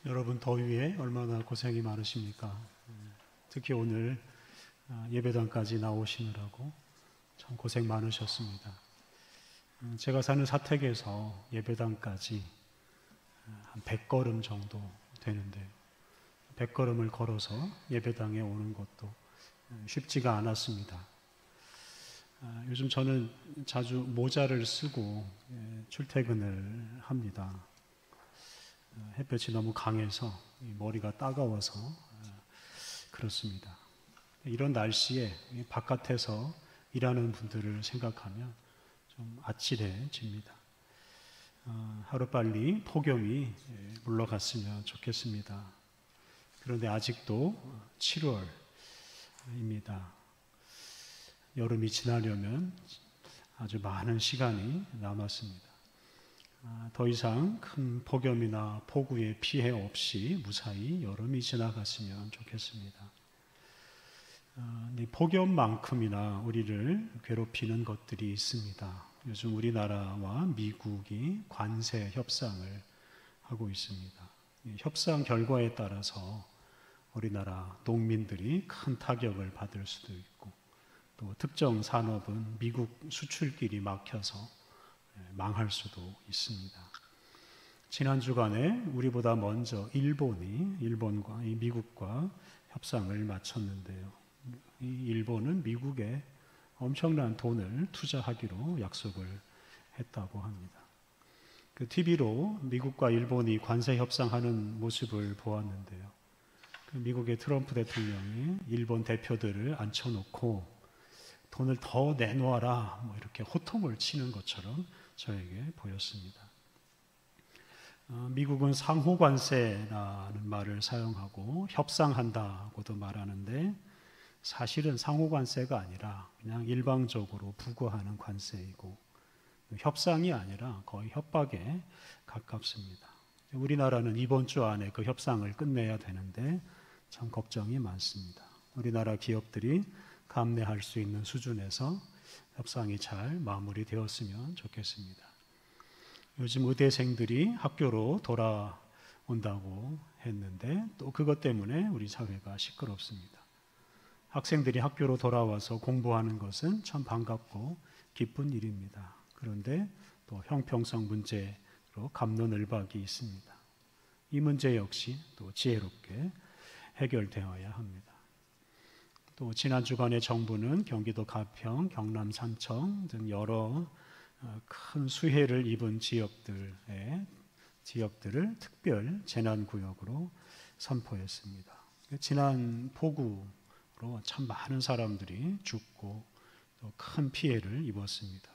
여러분 더위에 얼마나 고생이 많으십니까? 특히 오늘 예배당까지 나오시느라고 참 고생 많으셨습니다. 제가 사는 사택에서 예배당까지 한 100걸음 정도 되는데 100걸음을 걸어서 예배당에 오는 것도 쉽지가 않았습니다. 요즘 저는 자주 모자를 쓰고 출퇴근을 합니다. 햇볕이 너무 강해서 머리가 따가워서 그렇습니다. 이런 날씨에 바깥에서 일하는 분들을 생각하면 좀 아찔해집니다. 하루빨리 폭염이 물러갔으면 좋겠습니다. 그런데 아직도 7월입니다. 여름이 지나려면 아주 많은 시간이 남았습니다. 더 이상 큰 폭염이나 폭우의 피해 없이 무사히 여름이 지나갔으면 좋겠습니다. 폭염만큼이나 우리를 괴롭히는 것들이 있습니다. 요즘 우리나라와 미국이 관세 협상을 하고 있습니다. 협상 결과에 따라서 우리나라 농민들이 큰 타격을 받을 수도 있고 또 특정 산업은 미국 수출길이 막혀서 망할 수도 있습니다. 지난 주간에 우리보다 먼저 일본과 미국과 협상을 마쳤는데요. 이 일본은 미국에 엄청난 돈을 투자하기로 약속을 했다고 합니다. 그 TV로 미국과 일본이 관세 협상하는 모습을 보았는데요. 그 미국의 트럼프 대통령이 일본 대표들을 앉혀놓고 돈을 더 내놓아라 이렇게 호통을 치는 것처럼 저에게 보였습니다. 미국은 상호관세라는 말을 사용하고 협상한다고도 말하는데 사실은 상호관세가 아니라 그냥 일방적으로 부과하는 관세이고 협상이 아니라 거의 협박에 가깝습니다. 우리나라는 이번 주 안에 그 협상을 끝내야 되는데 참 걱정이 많습니다. 우리나라 기업들이 감내할 수 있는 수준에서 협상이 잘 마무리되었으면 좋겠습니다. 요즘 의대생들이 학교로 돌아온다고 했는데 또 그것 때문에 우리 사회가 시끄럽습니다. 학생들이 학교로 돌아와서 공부하는 것은 참 반갑고 기쁜 일입니다. 그런데 또 형평성 문제로 갑론을박이 있습니다. 이 문제 역시 또 지혜롭게 해결되어야 합니다. 또 지난 주간에 정부는 경기도 가평, 경남 산청 등 여러 큰 수해를 입은 지역들을 특별 재난구역으로 선포했습니다. 지난 폭우로 참 많은 사람들이 죽고 또 큰 피해를 입었습니다.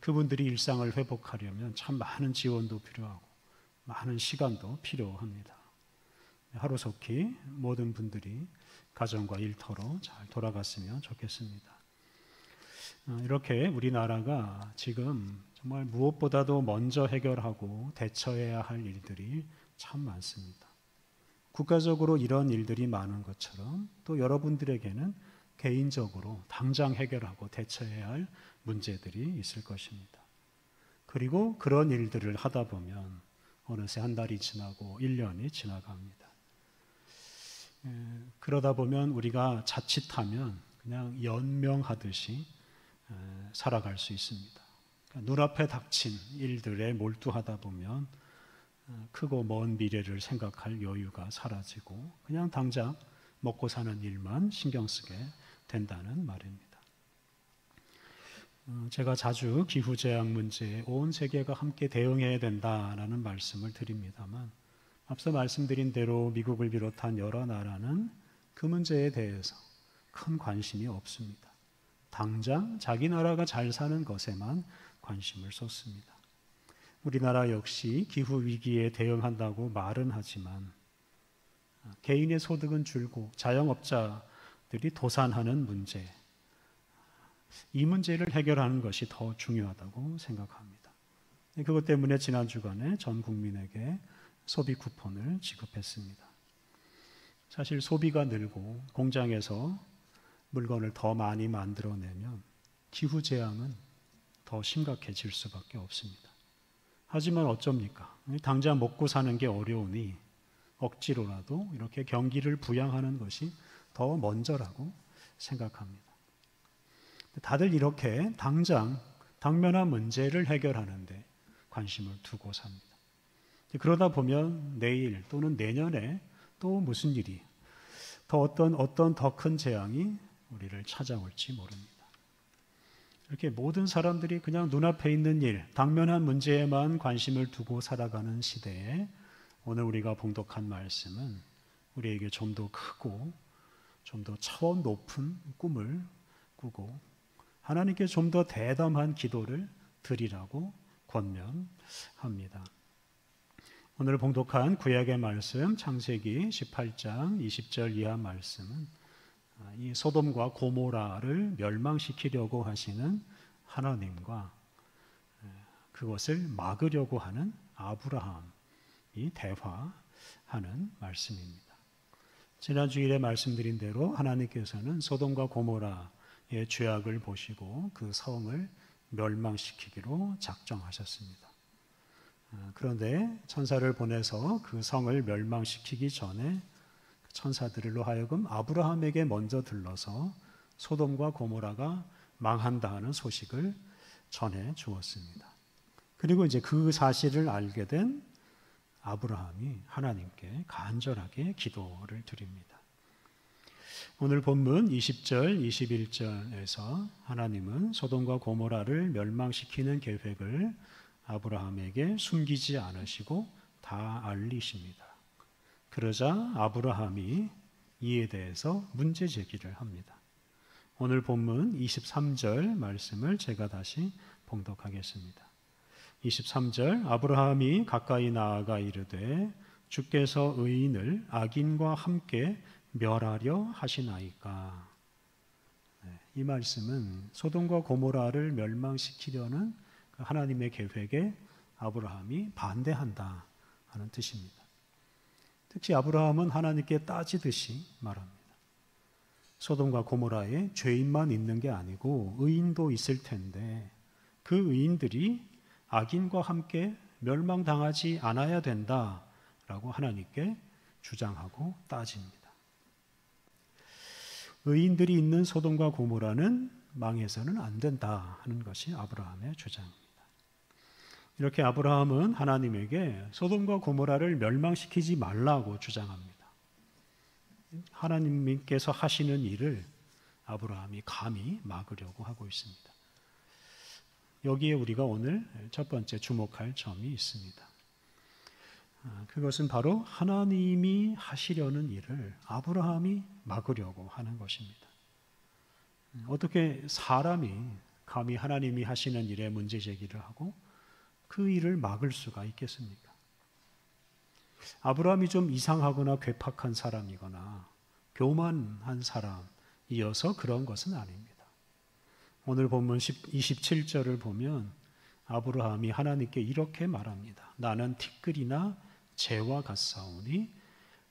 그분들이 일상을 회복하려면 참 많은 지원도 필요하고 많은 시간도 필요합니다. 하루속히 모든 분들이 가정과 일터로 잘 돌아갔으면 좋겠습니다. 이렇게 우리나라가 지금 정말 무엇보다도 먼저 해결하고 대처해야 할 일들이 참 많습니다. 국가적으로 이런 일들이 많은 것처럼 또 여러분들에게는 개인적으로 당장 해결하고 대처해야 할 문제들이 있을 것입니다. 그리고 그런 일들을 하다 보면 어느새 한 달이 지나고 1년이 지나갑니다. 그러다 보면 우리가 자칫하면 그냥 연명하듯이 살아갈 수 있습니다. 그러니까 눈앞에 닥친 일들에 몰두하다 보면 크고 먼 미래를 생각할 여유가 사라지고 그냥 당장 먹고 사는 일만 신경 쓰게 된다는 말입니다. 제가 자주 기후재앙 문제에 온 세계가 함께 대응해야 된다라는 말씀을 드립니다만 앞서 말씀드린 대로 미국을 비롯한 여러 나라는 그 문제에 대해서 큰 관심이 없습니다. 당장 자기 나라가 잘 사는 것에만 관심을 쏟습니다. 우리나라 역시 기후위기에 대응한다고 말은 하지만 개인의 소득은 줄고 자영업자들이 도산하는 문제, 이 문제를 해결하는 것이 더 중요하다고 생각합니다. 그것 때문에 지난 주간에 전 국민에게 소비 쿠폰을 지급했습니다. 사실 소비가 늘고 공장에서 물건을 더 많이 만들어내면 기후재앙은 더 심각해질 수밖에 없습니다. 하지만 어쩝니까? 당장 먹고 사는 게 어려우니 억지로라도 이렇게 경기를 부양하는 것이 더 먼저라고 생각합니다. 다들 이렇게 당장 당면한 문제를 해결하는데 관심을 두고 삽니다. 그러다 보면 내일 또는 내년에 또 무슨 일이 더 어떤 더 큰 재앙이 우리를 찾아올지 모릅니다. 이렇게 모든 사람들이 그냥 눈앞에 있는 일, 당면한 문제에만 관심을 두고 살아가는 시대에 오늘 우리가 봉독한 말씀은 우리에게 좀 더 크고 좀 더 차원 높은 꿈을 꾸고 하나님께 좀 더 대담한 기도를 드리라고 권면합니다. 오늘 봉독한 구약의 말씀 창세기 18장 20절 이하 말씀은 이 소돔과 고모라를 멸망시키려고 하시는 하나님과 그것을 막으려고 하는 아브라함이 대화하는 말씀입니다. 지난 주일에 말씀드린 대로 하나님께서는 소돔과 고모라의 죄악을 보시고 그 성을 멸망시키기로 작정하셨습니다. 그런데 천사를 보내서 그 성을 멸망시키기 전에 천사들로 하여금 아브라함에게 먼저 들러서 소돔과 고모라가 망한다 하는 소식을 전해 주었습니다. 그리고 이제 그 사실을 알게 된 아브라함이 하나님께 간절하게 기도를 드립니다. 오늘 본문 20절, 21절에서 하나님은 소돔과 고모라를 멸망시키는 계획을 아브라함에게 숨기지 않으시고 다 알리십니다. 그러자 아브라함이 이에 대해서 문제 제기를 합니다. 오늘 본문 23절 말씀을 제가 다시 봉독하겠습니다. 23절 아브라함이 가까이 나아가 이르되 주께서 의인을 악인과 함께 멸하려 하시나이까. 이 말씀은 소돔과 고모라를 멸망시키려는 하나님의 계획에 아브라함이 반대한다 하는 뜻입니다. 특히 아브라함은 하나님께 따지듯이 말합니다. 소돔과 고모라에 죄인만 있는 게 아니고 의인도 있을 텐데 그 의인들이 악인과 함께 멸망당하지 않아야 된다라고 하나님께 주장하고 따집니다. 의인들이 있는 소돔과 고모라는 망해서는 안 된다 하는 것이 아브라함의 주장입니다. 이렇게 아브라함은 하나님에게 소돔과 고모라를 멸망시키지 말라고 주장합니다. 하나님께서 하시는 일을 아브라함이 감히 막으려고 하고 있습니다. 여기에 우리가 오늘 첫 번째 주목할 점이 있습니다. 그것은 바로 하나님이 하시려는 일을 아브라함이 막으려고 하는 것입니다. 어떻게 사람이 감히 하나님이 하시는 일에 문제 제기를 하고 그 일을 막을 수가 있겠습니까? 아브라함이 좀 이상하거나 괴팍한 사람이거나 교만한 사람이어서 그런 것은 아닙니다. 오늘 본문 27절을 보면 아브라함이 하나님께 이렇게 말합니다. 나는 티끌이나 재와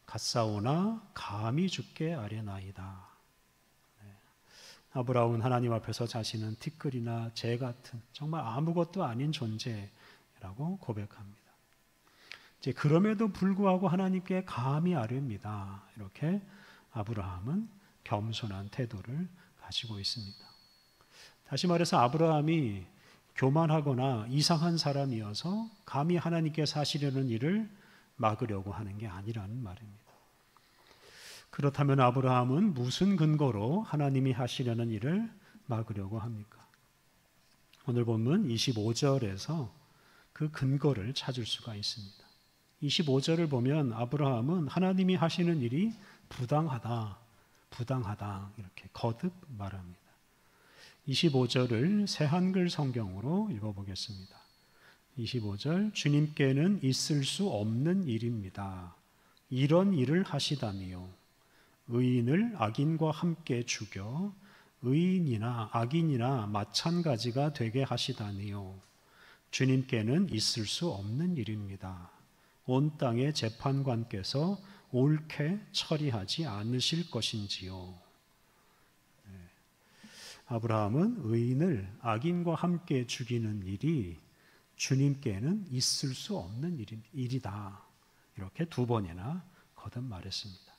같사오나 감히 주께 아뢰나이다. 아브라함은 하나님 앞에서 자신은 티끌이나 재 같은 정말 아무것도 아닌 존재라고 고백합니다. 이제 그럼에도 불구하고 하나님께 감히 아뢰입니다. 이렇게 아브라함은 겸손한 태도를 가지고 있습니다. 다시 말해서 아브라함이 교만하거나 이상한 사람이어서 감히 하나님께서 하시려는 일을 막으려고 하는 게 아니라는 말입니다. 그렇다면 아브라함은 무슨 근거로 하나님이 하시려는 일을 막으려고 합니까? 오늘 본문 25절에서 그 근거를 찾을 수가 있습니다. 25절을 보면 아브라함은 하나님이 하시는 일이 부당하다 이렇게 거듭 말합니다. 25절을 새한글 성경으로 읽어보겠습니다. 25절 주님께는 있을 수 없는 일입니다. 이런 일을 하시다니요. 의인을 악인과 함께 죽여 의인이나 악인이나 마찬가지가 되게 하시다니요. 주님께는 있을 수 없는 일입니다. 온 땅의 재판관께서 옳게 처리하지 않으실 것인지요. 아브라함은 의인을 악인과 함께 죽이는 일이 주님께는 있을 수 없는 일이다. 이렇게 두 번이나 거듭 말했습니다.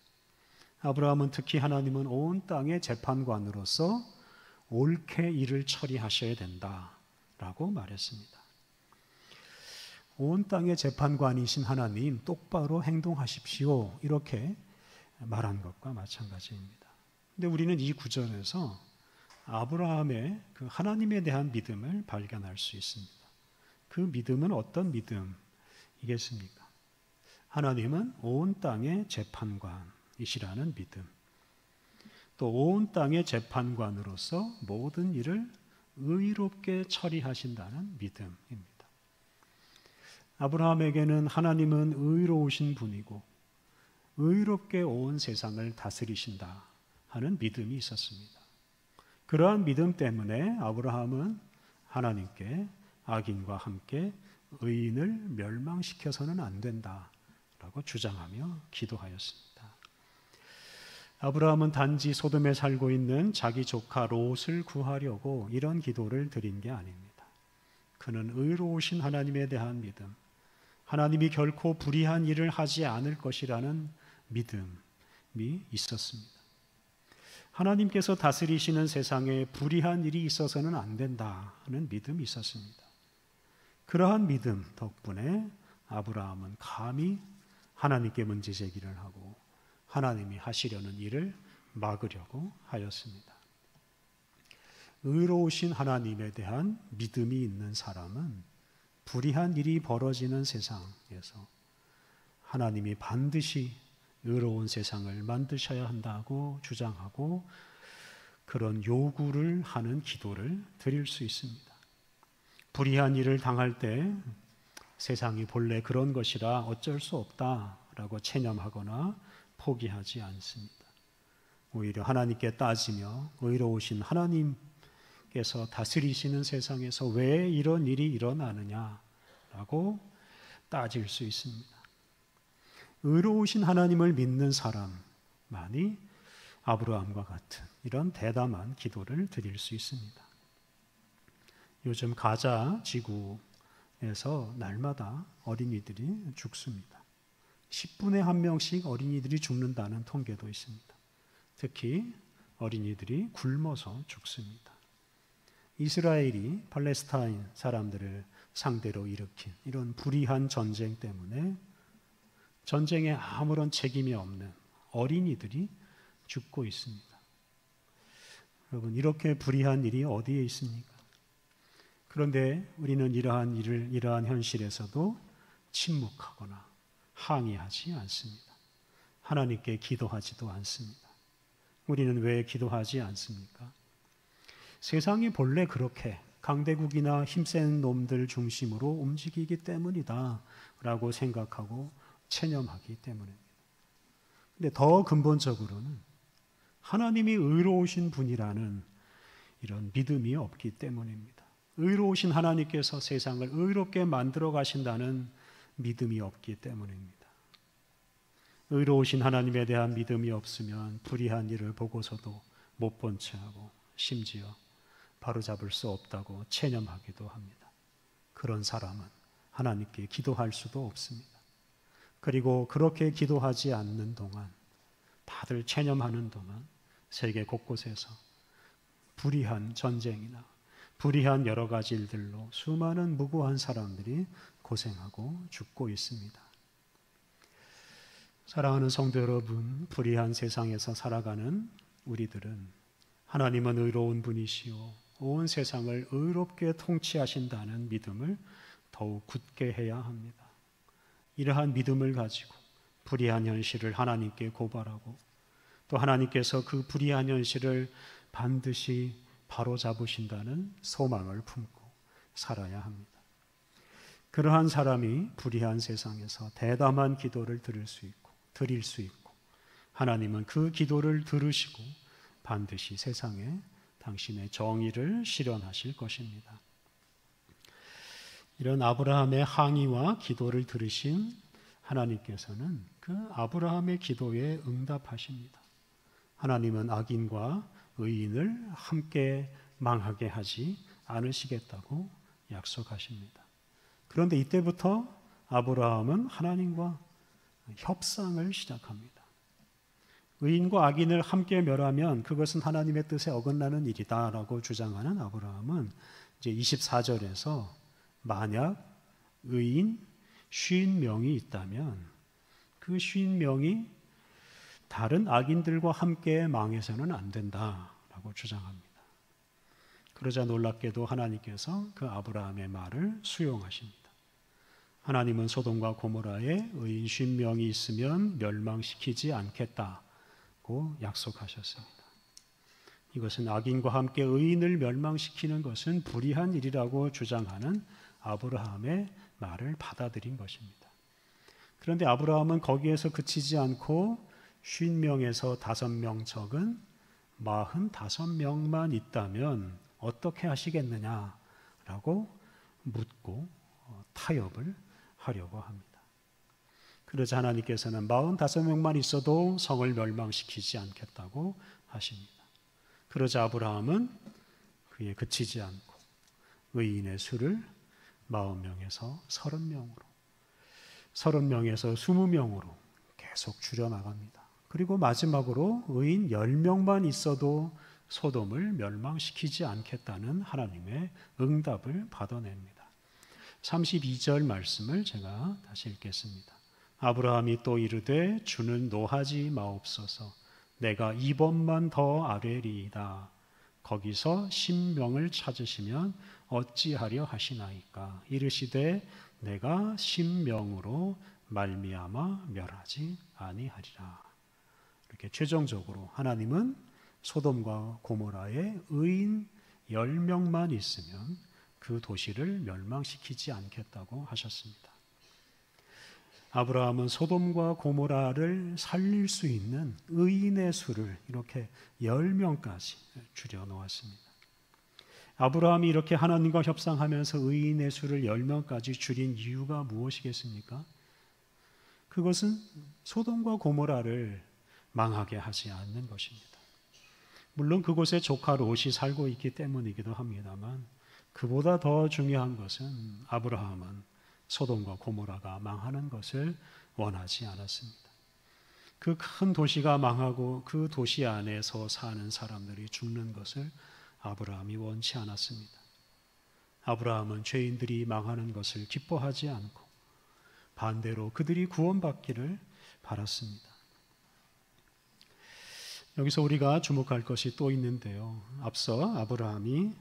아브라함은 특히 하나님은 온 땅의 재판관으로서 옳게 일을 처리하셔야 된다라고 말했습니다. 온 땅의 재판관이신 하나님 똑바로 행동하십시오. 이렇게 말한 것과 마찬가지입니다. 근데 우리는 이 구절에서 아브라함의 그 하나님에 대한 믿음을 발견할 수 있습니다. 그 믿음은 어떤 믿음이겠습니까? 하나님은 온 땅의 재판관이시라는 믿음. 또 온 땅의 재판관으로서 모든 일을 의롭게 처리하신다는 믿음입니다. 아브라함에게는 하나님은 의로우신 분이고 의롭게 온 세상을 다스리신다 하는 믿음이 있었습니다. 그러한 믿음 때문에 아브라함은 하나님께 악인과 함께 의인을 멸망시켜서는 안 된다라고 주장하며 기도하였습니다. 아브라함은 단지 소돔에 살고 있는 자기 조카 롯을 구하려고 이런 기도를 드린 게 아닙니다. 그는 의로우신 하나님에 대한 믿음, 하나님이 결코 불의한 일을 하지 않을 것이라는 믿음이 있었습니다. 하나님께서 다스리시는 세상에 불의한 일이 있어서는 안 된다는 믿음이 있었습니다. 그러한 믿음 덕분에 아브라함은 감히 하나님께 문제 제기를 하고 하나님이 하시려는 일을 막으려고 하였습니다. 의로우신 하나님에 대한 믿음이 있는 사람은 불의한 일이 벌어지는 세상에서 하나님이 반드시 의로운 세상을 만드셔야 한다고 주장하고 그런 요구를 하는 기도를 드릴 수 있습니다. 불의한 일을 당할 때 세상이 본래 그런 것이라 어쩔 수 없다라고 체념하거나 포기하지 않습니다. 오히려 하나님께 따지며 의로우신 하나님께서 다스리시는 세상에서 왜 이런 일이 일어나느냐라고 따질 수 있습니다. 의로우신 하나님을 믿는 사람만이 아브라함과 같은 이런 대담한 기도를 드릴 수 있습니다. 요즘 가자 지구에서 날마다 어린이들이 죽습니다. 10분에 1명씩 어린이들이 죽는다는 통계도 있습니다. 특히 어린이들이 굶어서 죽습니다. 이스라엘이 팔레스타인 사람들을 상대로 일으킨 이런 불의한 전쟁 때문에 전쟁에 아무런 책임이 없는 어린이들이 죽고 있습니다. 여러분, 이렇게 불의한 일이 어디에 있습니까? 그런데 우리는 이러한 현실에서도 침묵하거나 항의하지 않습니다. 하나님께 기도하지도 않습니다. 우리는 왜 기도하지 않습니까? 세상이 본래 그렇게 강대국이나 힘센 놈들 중심으로 움직이기 때문이다 라고 생각하고 체념하기 때문입니다. 근데 더 근본적으로는 하나님이 의로우신 분이라는 이런 믿음이 없기 때문입니다. 의로우신 하나님께서 세상을 의롭게 만들어 가신다는 믿음이 없기 때문입니다. 의로우신 하나님에 대한 믿음이 없으면 불의한 일을 보고서도 못 본 채하고 심지어 바로잡을 수 없다고 체념하기도 합니다. 그런 사람은 하나님께 기도할 수도 없습니다. 그리고 그렇게 기도하지 않는 동안, 다들 체념하는 동안 세계 곳곳에서 불의한 전쟁이나 불의한 여러 가지 일들로 수많은 무고한 사람들이 고생하고 죽고 있습니다. 사랑하는 성도 여러분, 불의한 세상에서 살아가는 우리들은 하나님은 의로운 분이시오, 온 세상을 의롭게 통치하신다는 믿음을 더욱 굳게 해야 합니다. 이러한 믿음을 가지고 불의한 현실을 하나님께 고발하고 또 하나님께서 그 불의한 현실을 반드시 바로잡으신다는 소망을 품고 살아야 합니다. 그러한 사람이 불의한 세상에서 대담한 기도를 드릴 수 있고 하나님은 그 기도를 들으시고 반드시 세상에 당신의 정의를 실현하실 것입니다. 이런 아브라함의 항의와 기도를 들으신 하나님께서는 그 아브라함의 기도에 응답하십니다. 하나님은 악인과 의인을 함께 망하게 하지 않으시겠다고 약속하십니다. 그런데 이때부터 아브라함은 하나님과 협상을 시작합니다. 의인과 악인을 함께 멸하면 그것은 하나님의 뜻에 어긋나는 일이다라고 주장하는 아브라함은 이제 24절에서 만약 의인 50명이 있다면 그 50명이 다른 악인들과 함께 망해서는 안 된다라고 주장합니다. 그러자 놀랍게도 하나님께서 그 아브라함의 말을 수용하십니다. 하나님은 소돔과 고모라에 의인 50명이 있으면 멸망시키지 않겠다고 약속하셨습니다. 이것은 악인과 함께 의인을 멸망시키는 것은 불의한 일이라고 주장하는 아브라함의 말을 받아들인 것입니다. 그런데 아브라함은 거기에서 그치지 않고 50명에서 5명 적은 45명만 있다면 어떻게 하시겠느냐라고 묻고 타협을 하려고 합니다. 그러자 하나님께서는 45명만 있어도 성을 멸망시키지 않겠다고 하십니다. 그러자 아브라함은 그에 그치지 않고 의인의 수를 40명에서 30명으로, 30명에서 20명으로 계속 줄여나갑니다. 그리고 마지막으로 의인 10명만 있어도 소돔을 멸망시키지 않겠다는 하나님의 응답을 받아냅니다. 32절 말씀을 제가 다시 읽겠습니다. 아브라함이 또 이르되 주는 노하지 마옵소서. 내가 2번만 더 아뢰리이다. 거기서 10명을 찾으시면 어찌하려 하시나이까. 이르시되 내가 10명으로 말미암아 멸하지 아니하리라. 이렇게 최종적으로 하나님은 소돔과 고모라에 의인 10명만 있으면 그 도시를 멸망시키지 않겠다고 하셨습니다. 아브라함은 소돔과 고모라를 살릴 수 있는 의인의 수를 이렇게 10명까지 줄여놓았습니다. 아브라함이 이렇게 하나님과 협상하면서 의인의 수를 10명까지 줄인 이유가 무엇이겠습니까? 그것은 소돔과 고모라를 망하게 하지 않는 것입니다. 물론 그곳에 조카 롯이 살고 있기 때문이기도 합니다만 그보다 더 중요한 것은 아브라함은 소돔과 고모라가 망하는 것을 원하지 않았습니다. 그 큰 도시가 망하고 그 도시 안에서 사는 사람들이 죽는 것을 아브라함이 원치 않았습니다. 아브라함은 죄인들이 망하는 것을 기뻐하지 않고 반대로 그들이 구원받기를 바랐습니다. 여기서 우리가 주목할 것이 또 있는데요. 앞서 아브라함이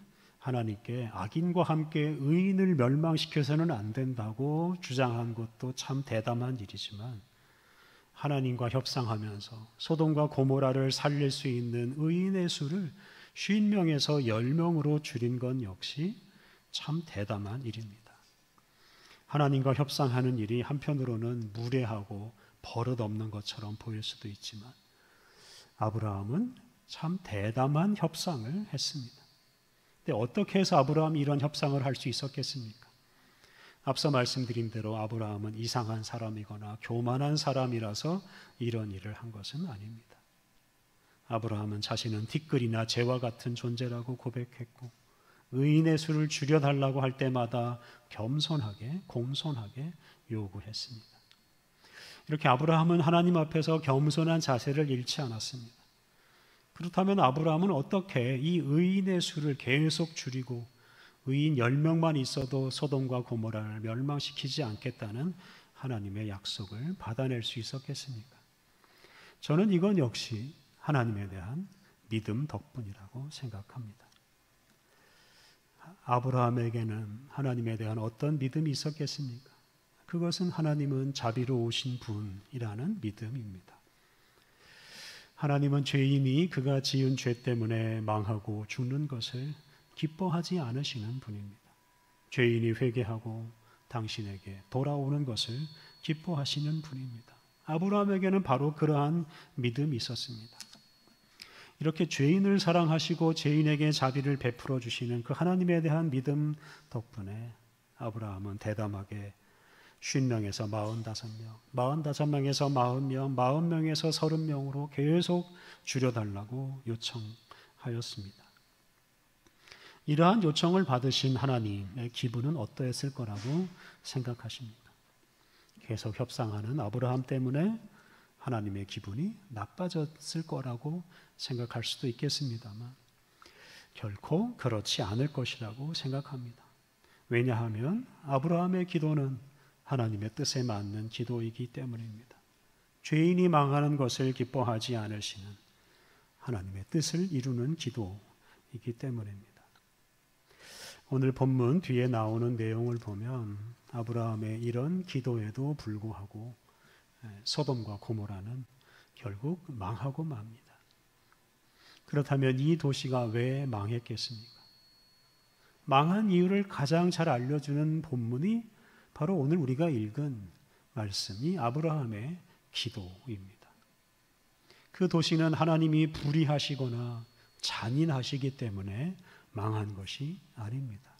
하나님께 악인과 함께 의인을 멸망시켜서는 안 된다고 주장한 것도 참 대담한 일이지만 하나님과 협상하면서 소돔과 고모라를 살릴 수 있는 의인의 수를 50명에서 10명으로 줄인 건 역시 참 대담한 일입니다. 하나님과 협상하는 일이 한편으로는 무례하고 버릇없는 것처럼 보일 수도 있지만 아브라함은 참 대담한 협상을 했습니다. 근데 어떻게 해서 아브라함이 이런 협상을 할 수 있었겠습니까? 앞서 말씀드린 대로 아브라함은 이상한 사람이거나 교만한 사람이라서 이런 일을 한 것은 아닙니다. 아브라함은 자신은 티끌이나 재와 같은 존재라고 고백했고 의인의 수를 줄여달라고 할 때마다 겸손하게 공손하게 요구했습니다. 이렇게 아브라함은 하나님 앞에서 겸손한 자세를 잃지 않았습니다. 그렇다면 아브라함은 어떻게 이 의인의 수를 계속 줄이고 의인 10명만 있어도 소돔과 고모라를 멸망시키지 않겠다는 하나님의 약속을 받아낼 수 있었겠습니까? 저는 이건 역시 하나님에 대한 믿음 덕분이라고 생각합니다. 아브라함에게는 하나님에 대한 어떤 믿음이 있었겠습니까? 그것은 하나님은 자비로우신 분이라는 믿음입니다. 하나님은 죄인이 그가 지은 죄 때문에 망하고 죽는 것을 기뻐하지 않으시는 분입니다. 죄인이 회개하고 당신에게 돌아오는 것을 기뻐하시는 분입니다. 아브라함에게는 바로 그러한 믿음이 있었습니다. 이렇게 죄인을 사랑하시고 죄인에게 자비를 베풀어 주시는 그 하나님에 대한 믿음 덕분에 아브라함은 대담하게 50명에서 45명, 45명에서 40명, 40명에서 30명으로 계속 줄여달라고 요청하였습니다. 이러한 요청을 받으신 하나님의 기분은 어떠했을 거라고 생각하십니까? 계속 협상하는 아브라함 때문에 하나님의 기분이 나빠졌을 거라고 생각할 수도 있겠습니다만 결코 그렇지 않을 것이라고 생각합니다. 왜냐하면 아브라함의 기도는 하나님의 뜻에 맞는 기도이기 때문입니다. 죄인이 망하는 것을 기뻐하지 않으시는 하나님의 뜻을 이루는 기도이기 때문입니다. 오늘 본문 뒤에 나오는 내용을 보면 아브라함의 이런 기도에도 불구하고 소돔과 고모라는 결국 망하고 맙니다. 그렇다면 이 도시가 왜 망했겠습니까? 망한 이유를 가장 잘 알려주는 본문이 바로 오늘 우리가 읽은 말씀이 아브라함의 기도입니다. 그 도시는 하나님이 불의하시거나 잔인하시기 때문에 망한 것이 아닙니다.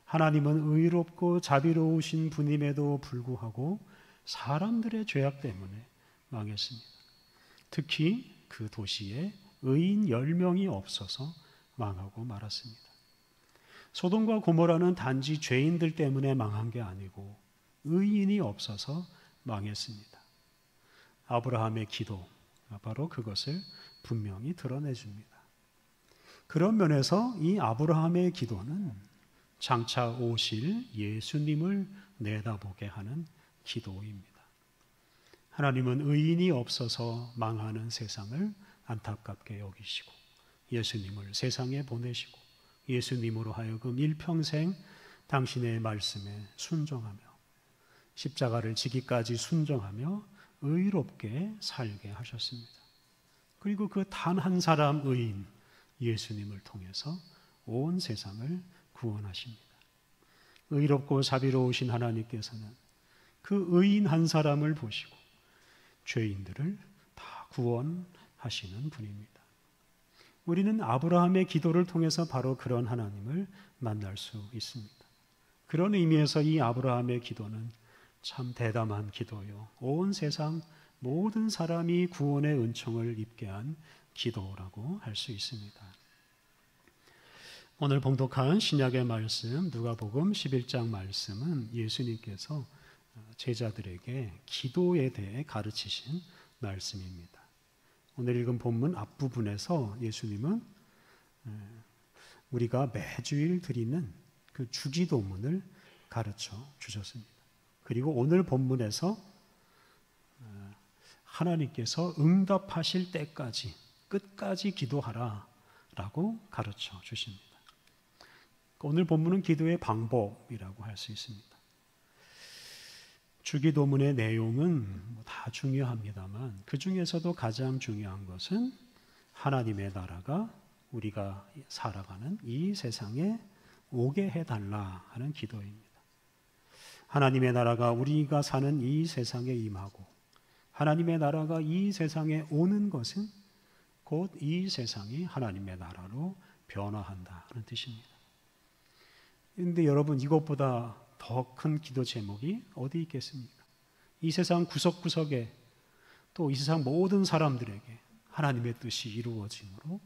하나님은 의롭고 자비로우신 분임에도 불구하고 사람들의 죄악 때문에 망했습니다. 특히 그 도시에 의인 10명이 없어서 망하고 말았습니다. 소돔과 고모라는 단지 죄인들 때문에 망한 게 아니고 의인이 없어서 망했습니다. 아브라함의 기도가 바로 그것을 분명히 드러내줍니다. 그런 면에서 이 아브라함의 기도는 장차 오실 예수님을 내다보게 하는 기도입니다. 하나님은 의인이 없어서 망하는 세상을 안타깝게 여기시고 예수님을 세상에 보내시고 예수님으로 하여금 일평생 당신의 말씀에 순종하며 십자가를 지기까지 순종하며 의롭게 살게 하셨습니다. 그리고 그 단 한 사람 의인 예수님을 통해서 온 세상을 구원하십니다. 의롭고 자비로우신 하나님께서는 그 의인 한 사람을 보시고 죄인들을 다 구원하시는 분입니다. 우리는 아브라함의 기도를 통해서 바로 그런 하나님을 만날 수 있습니다. 그런 의미에서 이 아브라함의 기도는 참 대담한 기도요. 온 세상 모든 사람이 구원의 은총을 입게 한 기도라고 할 수 있습니다. 오늘 봉독한 신약의 말씀 누가복음 11장 말씀은 예수님께서 제자들에게 기도에 대해 가르치신 말씀입니다. 오늘 읽은 본문 앞부분에서 예수님은 우리가 매주일 드리는 그 주기도문을 가르쳐 주셨습니다. 그리고 오늘 본문에서 하나님께서 응답하실 때까지 끝까지 기도하라 라고 가르쳐 주십니다. 오늘 본문은 기도의 방법이라고 할 수 있습니다. 주기도문의 내용은 다 중요합니다만 그 중에서도 가장 중요한 것은 하나님의 나라가 우리가 살아가는 이 세상에 오게 해달라 하는 기도입니다. 하나님의 나라가 우리가 사는 이 세상에 임하고 하나님의 나라가 이 세상에 오는 것은 곧 이 세상이 하나님의 나라로 변화한다 하는 뜻입니다. 그런데 여러분 이것보다 더 큰 기도 제목이 어디 있겠습니까? 이 세상 구석구석에 또 이 세상 모든 사람들에게 하나님의 뜻이 이루어짐으로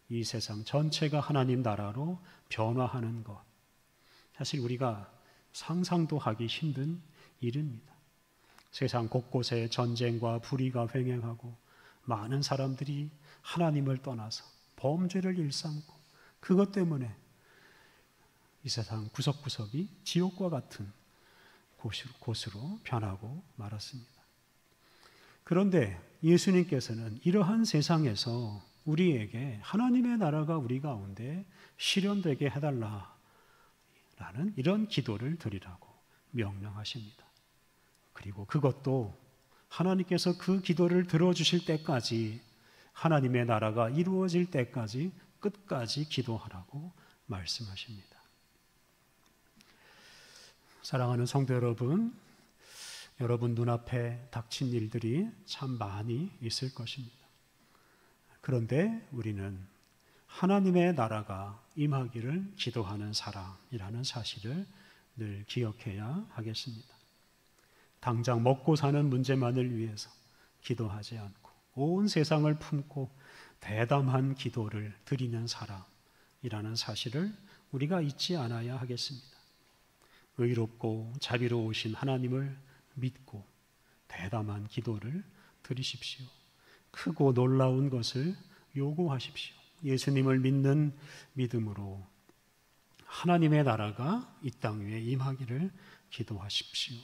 이 세상 전체가 하나님 나라로 변화하는 것. 사실 우리가 상상도 하기 힘든 일입니다. 세상 곳곳에 전쟁과 불의가 횡행하고 많은 사람들이 하나님을 떠나서 범죄를 일삼고 그것 때문에 이 세상 구석구석이 지옥과 같은 곳으로 변하고 말았습니다. 그런데 예수님께서는 이러한 세상에서 우리에게 하나님의 나라가 우리 가운데 실현되게 해달라라는 이런 기도를 드리라고 명령하십니다. 그리고 그것도 하나님께서 그 기도를 들어주실 때까지 하나님의 나라가 이루어질 때까지 끝까지 기도하라고 말씀하십니다. 사랑하는 성도 여러분, 여러분 눈앞에 닥친 일들이 참 많이 있을 것입니다. 그런데 우리는 하나님의 나라가 임하기를 기도하는 사람이라는 사실을 늘 기억해야 하겠습니다. 당장 먹고 사는 문제만을 위해서 기도하지 않고 온 세상을 품고 대담한 기도를 드리는 사람이라는 사실을 우리가 잊지 않아야 하겠습니다. 의롭고 자비로우신 하나님을 믿고 대담한 기도를 드리십시오. 크고 놀라운 것을 요구하십시오. 예수님을 믿는 믿음으로 하나님의 나라가 이 땅 위에 임하기를 기도하십시오.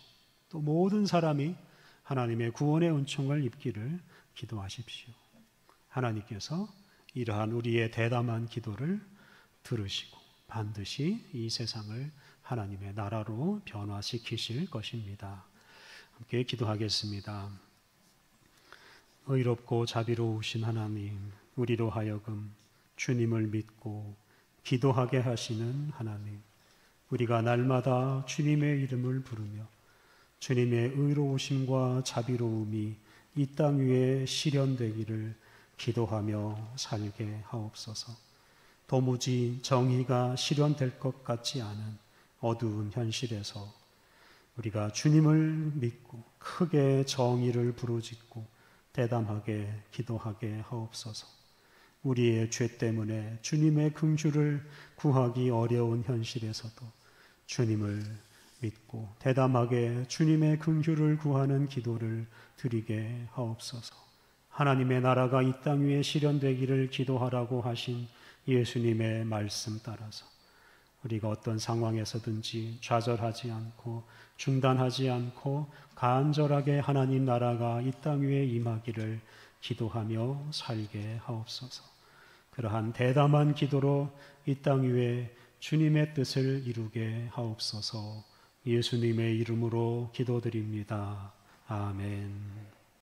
또 모든 사람이 하나님의 구원의 은총을 입기를 기도하십시오. 하나님께서 이러한 우리의 대담한 기도를 들으시고 반드시 이 세상을 하나님의 나라로 변화시키실 것입니다. 함께 기도하겠습니다. 의롭고 자비로우신 하나님, 우리로 하여금 주님을 믿고 기도하게 하시는 하나님, 우리가 날마다 주님의 이름을 부르며 주님의 의로우심과 자비로움이 이 땅 위에 실현되기를 기도하며 살게 하옵소서. 도무지 정의가 실현될 것 같지 않은 어두운 현실에서 우리가 주님을 믿고 크게 정의를 부르짖고 대담하게 기도하게 하옵소서. 우리의 죄 때문에 주님의 긍휼을 구하기 어려운 현실에서도 주님을 믿고 대담하게 주님의 긍휼을 구하는 기도를 드리게 하옵소서. 하나님의 나라가 이 땅 위에 실현되기를 기도하라고 하신 예수님의 말씀 따라서 우리가 어떤 상황에서든지 좌절하지 않고 중단하지 않고 간절하게 하나님 나라가 이 땅 위에 임하기를 기도하며 살게 하옵소서. 그러한 대담한 기도로 이 땅 위에 주님의 뜻을 이루게 하옵소서. 예수님의 이름으로 기도드립니다. 아멘.